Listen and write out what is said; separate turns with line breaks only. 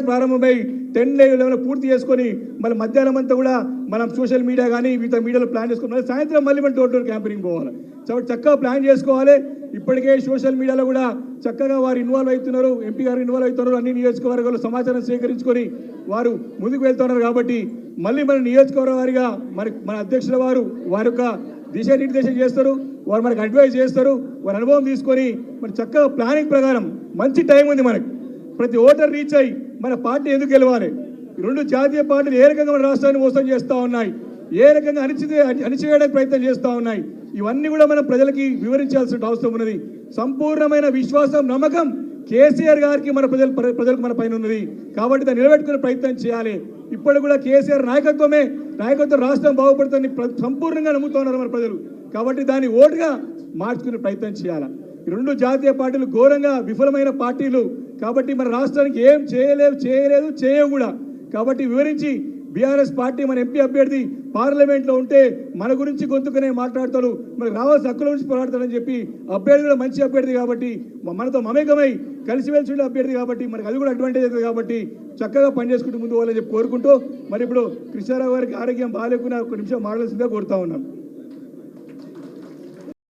ప్రారంభమై 10 లెవెల్ పూర్తి చేసుకొని మళ్ళీ మధ్యాహ్నం అంతా కూడా మనం సోషల్ మీడియా కానీ మిగతా మీడియాలో ప్లాన్ చేసుకుని సాయంత్రం మళ్ళీ మనం డోర్ క్యాంపెయినింగ్ పోవాలి. కాబట్టి చక్కగా ప్లాన్ చేసుకోవాలి. ఇప్పటికే సోషల్ మీడియాలో కూడా చక్కగా వారు ఇన్వాల్వ్ అవుతున్నారు, ఎంపీ గారు ఇన్వాల్వ్ అవుతున్నారు, అన్ని నియోజకవర్గాల్లో సమాచారం సేకరించుకొని వారు ముందుకు వెళ్తున్నారు. కాబట్టి మళ్ళీ మన నియోజకవర్గ వారిగా మన అధ్యక్షుల వారు వారి యొక్క దిశానిర్దేశం చేస్తారు, వారు మనకు అడ్వైజ్ చేస్తారు. వారి అనుభవం తీసుకొని మరి చక్కగా ప్లానింగ్ ప్రకారం మంచి టైం ఉంది మనకి. ప్రతి ఓటర్ రీచ్ అయ్యి మన పార్టీ ఎందుకు గెలవాలి, రెండు జాతీయ పార్టీలు ఏ రకంగా మన రాష్ట్రాన్ని మోసం చేస్తూ ఉన్నాయి, ఏ రకంగా అణిచివేయడానికి ప్రయత్నం చేస్తూ ఉన్నాయి, ఇవన్నీ కూడా మనం ప్రజలకి వివరించాల్సిన అవసరం ఉన్నది. సంపూర్ణమైన విశ్వాసం, నమ్మకం కేసీఆర్ గారికి ప్రజలకు మన పైన ఉన్నది. కాబట్టి దాన్ని నిలబెట్టుకునే ప్రయత్నం చేయాలి. ఇప్పుడు కూడా కేసీఆర్ నాయకత్వం రాష్ట్రం బాగుపడుతుందని సంపూర్ణంగా నమ్ముతున్నారు మన ప్రజలు. కాబట్టి దాన్ని ఓటుగా మార్చుకునే ప్రయత్నం చేయాలి. రెండు జాతీయ పార్టీలు ఘోరంగా విఫలమైన పార్టీలు. కాబట్టి మన రాష్ట్రానికి ఏం చేయవు కూడా. కాబట్టి వివరించి బీఆర్ఎస్ పార్టీ మన ఎంపీ అభ్యర్థి పార్లమెంట్లో ఉంటే మన గురించి గొంతుకునే మాట్లాడతాడు, మనకు రావాల్సిన హక్కుల గురించి పోరాడతాడని చెప్పి అభ్యర్థి కూడా మంచి అభ్యర్థి కాబట్టి మనతో మమేకమై కలిసిమెలిసి ఉండే అభ్యర్థి కాబట్టి మనకు అది కూడా అడ్వాంటేజ్ అవుతుంది. కాబట్టి చక్కగా పనిచేసుకుంటూ ముందు పోవాలని చెప్పి కోరుకుంటూ మరి ఇప్పుడు కృష్ణారావు గారికి ఆరోగ్యం బాగాలేకుండా 1 నిమిషం మాట్లాడాల్సిందిగా కోరుతా ఉన్నాం.